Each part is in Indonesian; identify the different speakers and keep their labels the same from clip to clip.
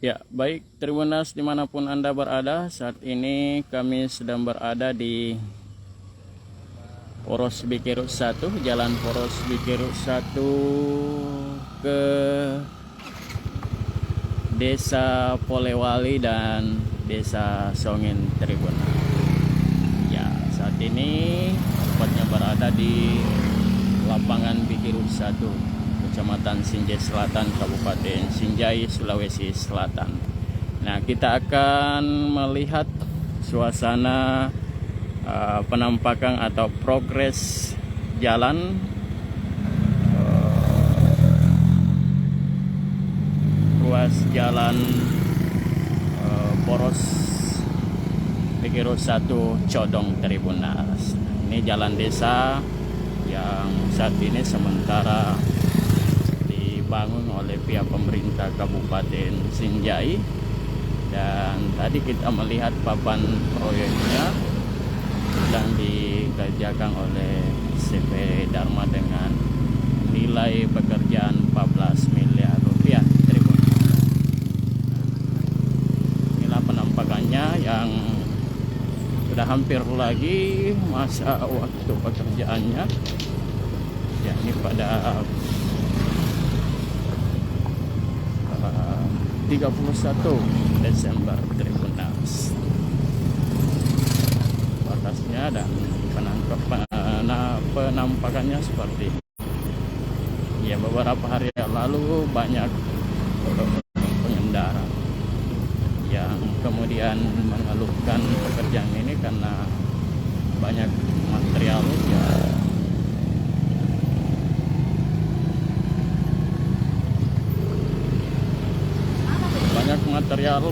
Speaker 1: Ya, baik Tribunas dimanapun Anda berada, saat ini kami sedang berada di Poros Bikirut 1, Jalan Poros Bikirut 1 ke Desa Polewali dan Desa Songin Tribuna. Ya, saat ini tepatnya berada di lapangan Bikirut 1, Kecamatan Sinjai Selatan, Kabupaten Sinjai, Sulawesi Selatan. Nah, kita akan melihat suasana penampakan atau progres jalan ruas jalan Poros Bikirut 1 Codong Tribunas. Ini jalan desa yang saat ini sementara dibangun oleh pihak pemerintah Kabupaten Sinjai, dan tadi kita melihat papan proyeknya sedang dikerjakan oleh CV Dharma dengan nilai pekerjaan 14 miliar rupiah. Inilah penampakannya yang sudah hampir lagi masa waktu pekerjaannya, yakni pada 31 Desember Tribunas. Batasnya dan penampakannya seperti ini. Ya, beberapa hari yang lalu banyak pengendara yang kemudian mengeluhkan pekerjaan ini karena banyak material ya,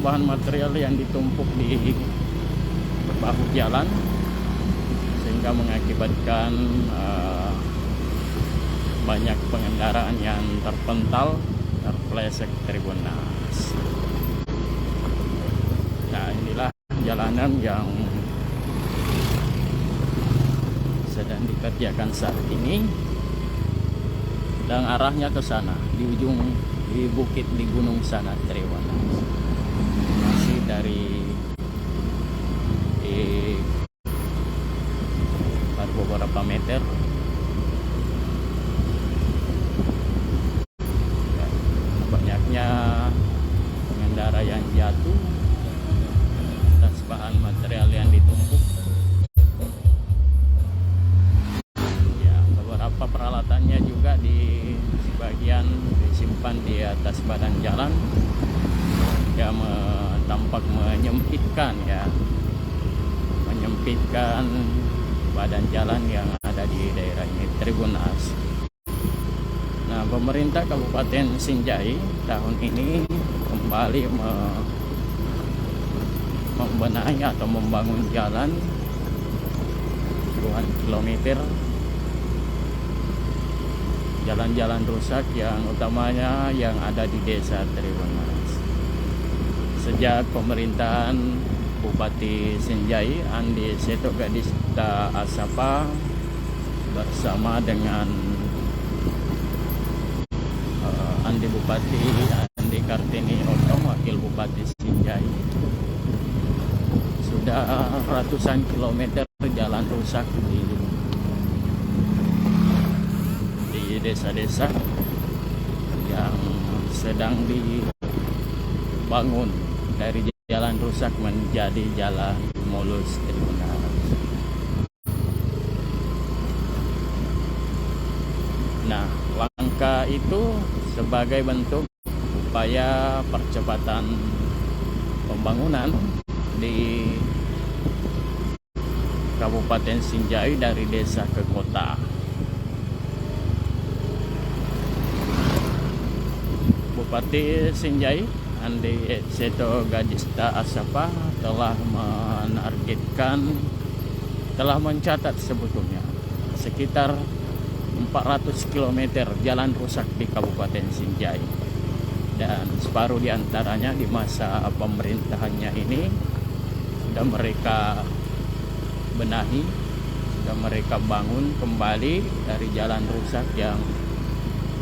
Speaker 1: bahan material yang ditumpuk di bahu jalan, sehingga mengakibatkan banyak pengendaraan yang terpental, terpeleset Tribunas. Nah, inilah jalanan yang sedang dikerjakan saat ini, dan arahnya ke sana, di ujung di bukit di gunung sana Tribunas. Masih dari baru beberapa meter ya, banyaknya pengendara yang jatuh atas bahan material yang ditumpuk. Ya, beberapa peralatannya juga di sebagian disimpan di atas badan jalan, ya tampak menyempitkan badan jalan yang ada di daerah ini Tribunas. Nah, pemerintah Kabupaten Sinjai tahun ini kembali membenahi atau membangun jalan puluhan kilometer, jalan-jalan rusak yang utamanya yang ada di desa Tribunas. Sejak pemerintahan Bupati Sinjai Andi Seto Gadista Asapa bersama dengan Bupati Andi Kartini Otong, Wakil Bupati Sinjai, sudah ratusan kilometer jalan rusak di desa-desa yang sedang dibangun, dari jalan rusak menjadi jalan mulus Tribunas. Nah, langkah itu sebagai bentuk upaya percepatan pembangunan di Kabupaten Sinjai dari desa ke kota. Bupati Sinjai Andi Seto Gadista Asapa telah mencatat sebetulnya sekitar 400 km jalan rusak di Kabupaten Sinjai, dan separuh diantaranya di masa pemerintahannya ini sudah mereka benahi, sudah mereka bangun kembali dari jalan rusak yang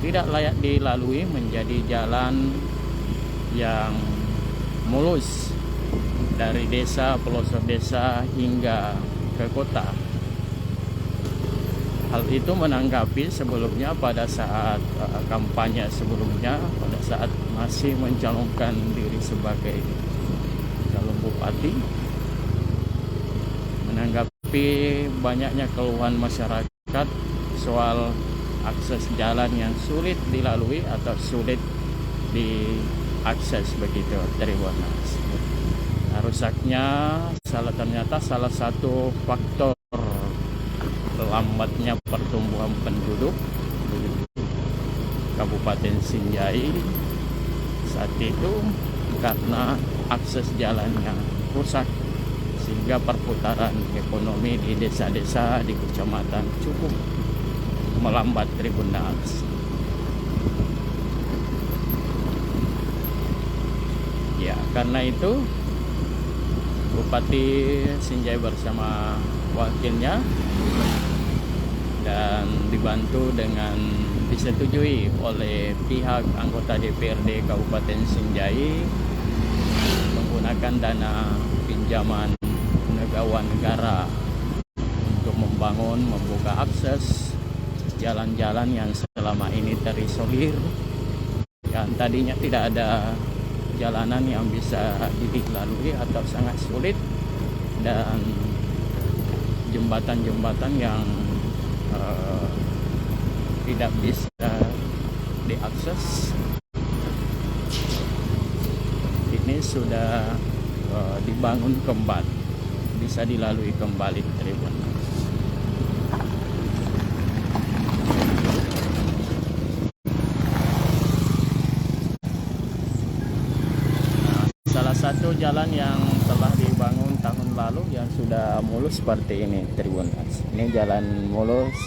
Speaker 1: tidak layak dilalui menjadi jalan yang mulus dari desa, pelosok desa hingga ke kota. Hal itu menanggapi sebelumnya pada saat kampanye sebelumnya, pada saat masih mencalonkan diri sebagai calon bupati, menanggapi banyaknya keluhan masyarakat soal akses jalan yang sulit dilalui atau sulit diakses begitu Tribunas. Nah, rusaknya ternyata salah satu faktor lambatnya pertumbuhan penduduk Kabupaten Sinjai saat itu karena akses jalan yang rusak, sehingga perputaran ekonomi di desa-desa di kecamatan cukup melambat Tribunas. Ya, karena itu Bupati Sinjai bersama wakilnya dan dibantu dengan disetujui oleh pihak anggota DPRD Kabupaten Sinjai menggunakan dana pinjaman penggawa negara untuk membuka akses jalan-jalan yang selama ini terisolir, yang tadinya tidak ada jalanan yang bisa dilalui atau sangat sulit, dan jembatan-jembatan yang tidak bisa diakses ini sudah dibangun kembali, bisa dilalui kembali Tribunas. Salah satu jalan yang telah dibangun tahun lalu yang sudah mulus seperti ini Tribunas. Ini jalan mulus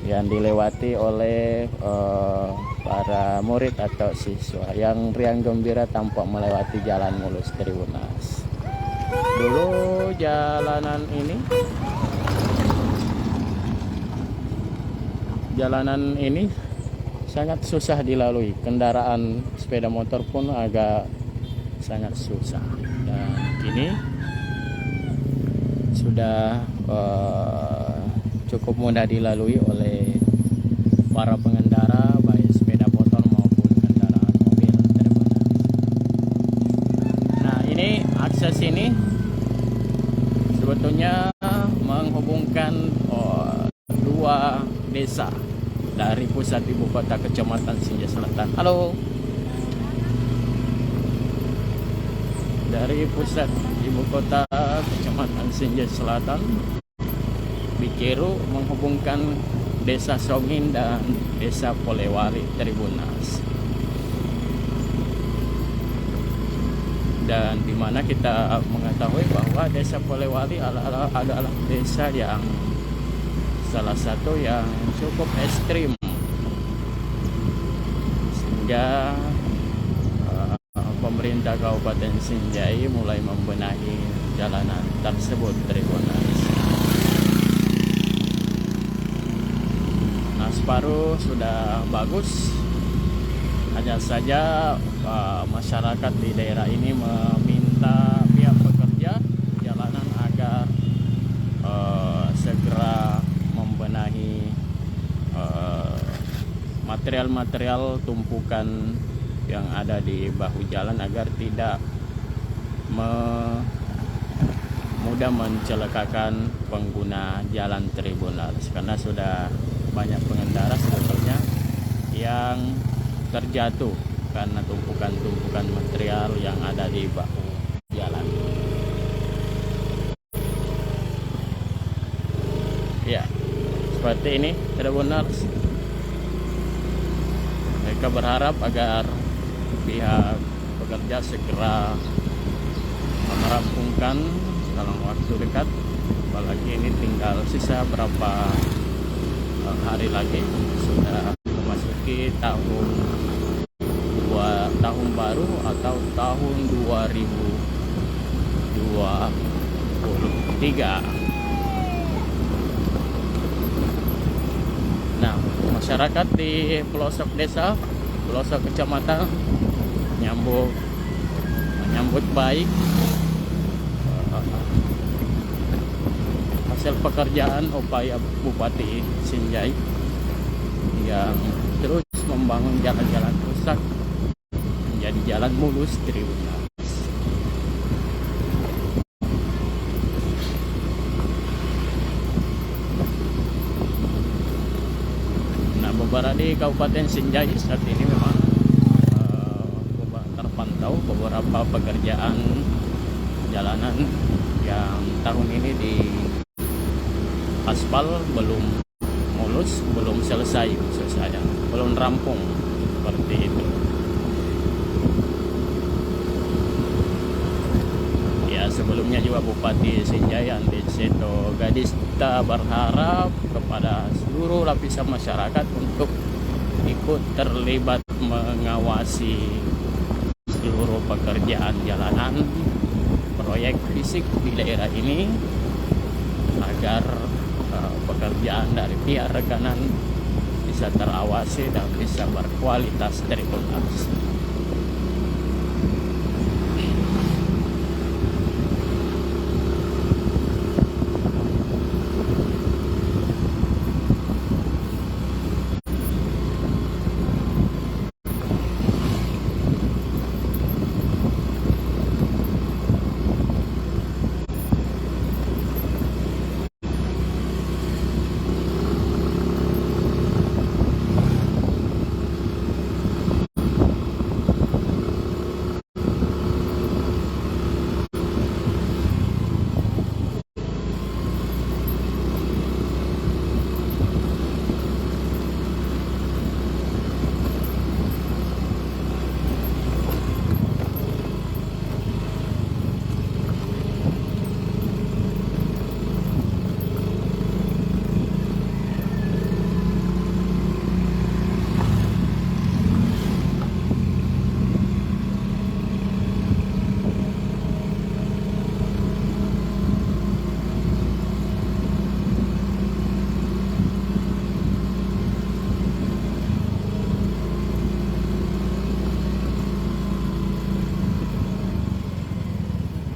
Speaker 1: yang dilewati oleh para murid atau siswa yang riang gembira tampak melewati jalan mulus Tribunas. Dulu jalanan ini sangat susah dilalui, kendaraan sepeda motor pun agak sangat susah, dan kini sudah cukup mudah dilalui oleh para pengendara baik sepeda motor maupun kendaraan mobil. Nah, ini akses ini sebetulnya menghubungkan dua desa dari pusat ibu kota Kecamatan Sinjai Selatan. Halo. Dari pusat ibu kota Kecamatan Sinjai Selatan, Bikeru menghubungkan desa Songin dan desa Polewali Tribunas. Dan di mana kita mengetahui bahwa desa Polewali adalah desa yang salah satu yang cukup ekstrim, sehingga pemerintah Kabupaten Sinjai mulai membenahi jalanan tersebut Tribunas. Nah, separuh sudah bagus, hanya saja masyarakat di daerah ini meminta pihak pekerja jalanan agar segera membenahi material-material tumpukan yang ada di bahu jalan agar tidak mudah mencelakakan pengguna jalan Tribunas, karena sudah banyak pengendara sebetulnya yang terjatuh karena tumpukan-tumpukan material yang ada di bahu jalan. Ya, seperti ini Tribuners. Mereka berharap agar pihak pekerja segera merampungkan dalam waktu dekat, apalagi ini tinggal sisa berapa hari lagi sudah memasuki tahun baru atau tahun 2023. Nah, masyarakat di pelosok desa, pelosok kecamatan menyambut menyambut baik hasil pekerjaan upaya Bupati Sinjai yang terus membangun jalan-jalan rusak menjadi jalan mulus Triwulan. Nah, beberapa di Kabupaten Sinjai saat ini memang terpantau beberapa pekerjaan jalanan yang tahun ini di aspal belum mulus, belum selesai maksud saya, belum rampung seperti itu. Ya, sebelumnya juga Bupati Sinjai Andi Seto Gadista berharap kepada seluruh lapisan masyarakat untuk ikut terlibat mengawasi seluruh pekerjaan jalanan proyek fisik di daerah ini agar pekerjaan dari pihak rekanan bisa terawasi dan bisa berkualitas terikutas.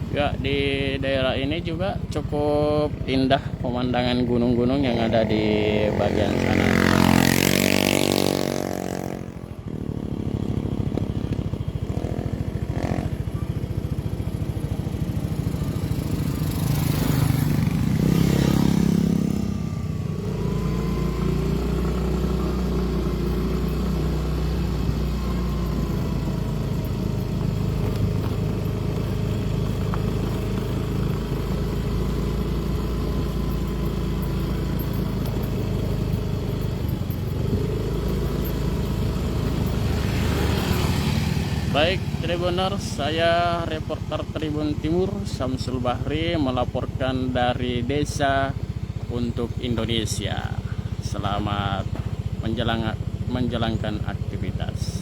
Speaker 1: Ya, di daerah ini juga cukup indah pemandangan gunung-gunung yang ada di bagian sana. Baik Tribuners, saya reporter Tribun Timur Samsul Bahri melaporkan dari desa untuk Indonesia. Selamat menjalankan aktivitas.